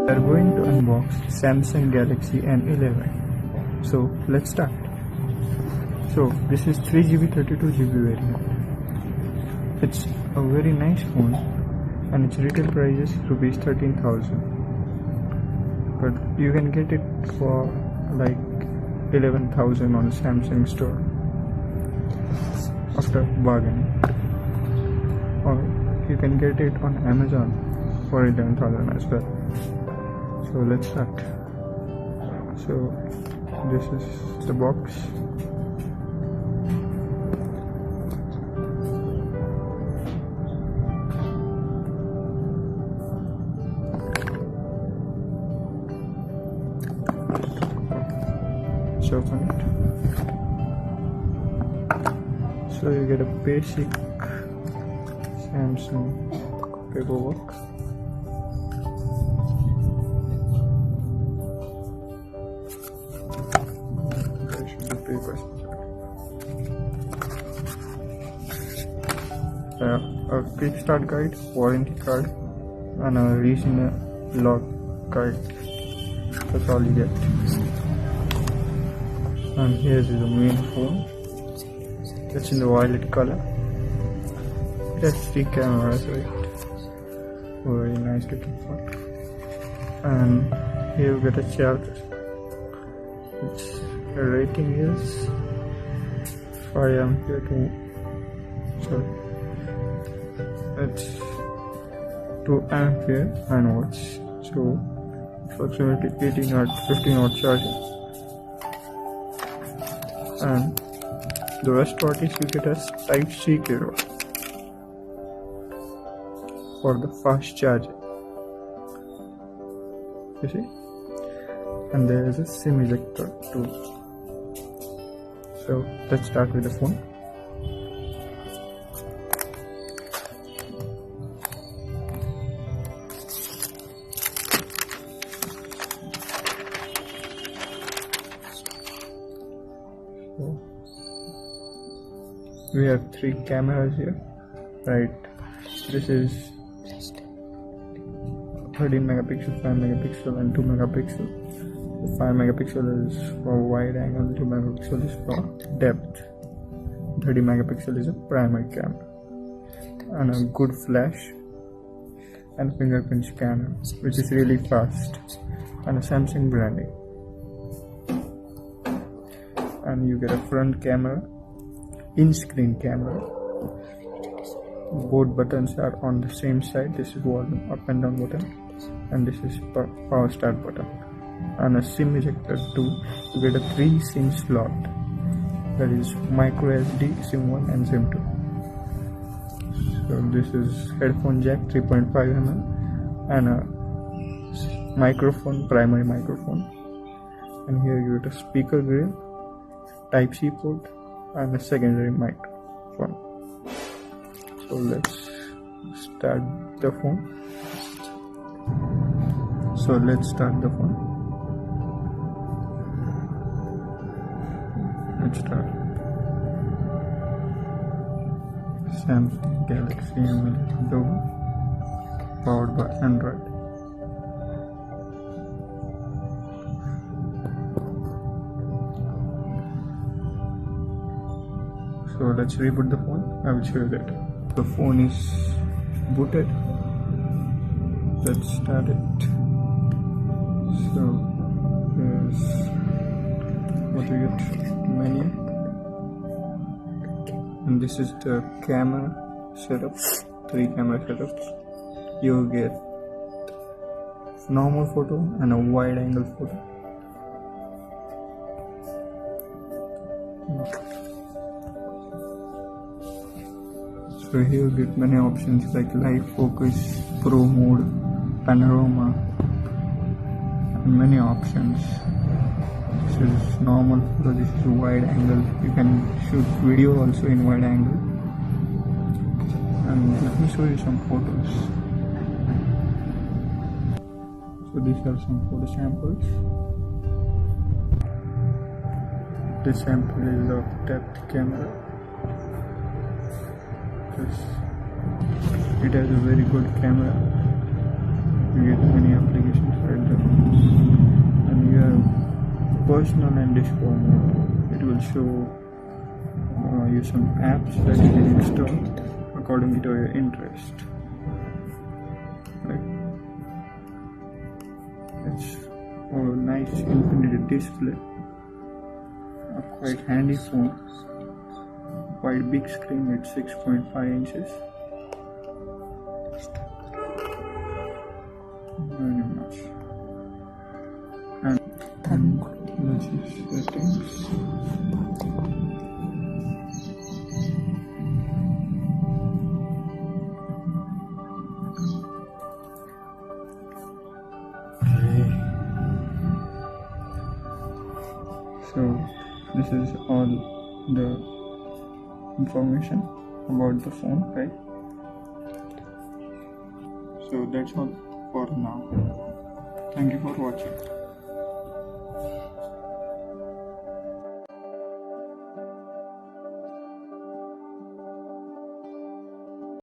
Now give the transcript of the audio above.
We are going to unbox Samsung Galaxy M11. So let's start. So this is 3GB 32GB variant. It's a very nice phone and its retail price is Rs 13,000. But you can get it for like 11,000 on Samsung store after bargaining. Or you can get it on Amazon for 11,000 as well. So let's start. So this is the box. Let's open it. So you get a basic Samsung paperwork. There should be papers. A quick start guide, warranty card, and a regional log guide. That's all you get. And here's the main phone. It's in the violet color. It has 3 cameras, right? Very nice looking phone. And here you get a charger. Its rating is 5 ampere to it's 2 ampere onwards. So approximately 18 or 15 watt charging. And the best part is you get a Type-C cable for the fast charging. You see? And there is a SIM ejector too. So let's start with the phone. So we have 3 cameras here, right? This is 13 megapixel, 5 megapixel and 2 megapixel. The 5 megapixel is for wide angle, 2 megapixel is for depth, 30 megapixel is a primary camera, and a good flash and fingerprint scanner which is really fast, and a Samsung branding. And you get a front camera, in-screen camera. Both buttons are on the same side. This is volume up and down button, and this is power start button. And a SIM ejector too. You get a 3 SIM slot, that is micro SD, SIM 1 and SIM 2. So this is headphone jack 3.5 mm and a microphone, primary microphone. And here you get a speaker grill, Type-C port and a secondary microphone. So let's start the phone. Let's start. Samsung Galaxy M11 logo, powered by Android. So let's reboot the phone. I will show you that. The phone is booted. Let's start it. So here's what we get: menu, and this is the camera setup. 3 camera setups. You get normal photo and a wide angle photo. So here you get many options like live focus, pro mode, panorama, and many options. This is normal photo, this is wide angle. You can shoot video also in wide angle. And let me show you some photos. So these are some photo samples. This sample is of depth camera. It has a very good camera. You get many applications. right there. And you have personal and disco mode. It will show you some apps that you can install according to your interest. Right. It's a nice infinity display, a quite handy phone, quite big screen with 6.5 inches. Very much. And this is settings. So this is all the information about the phone, right? So that's all for now. Thank you for watching.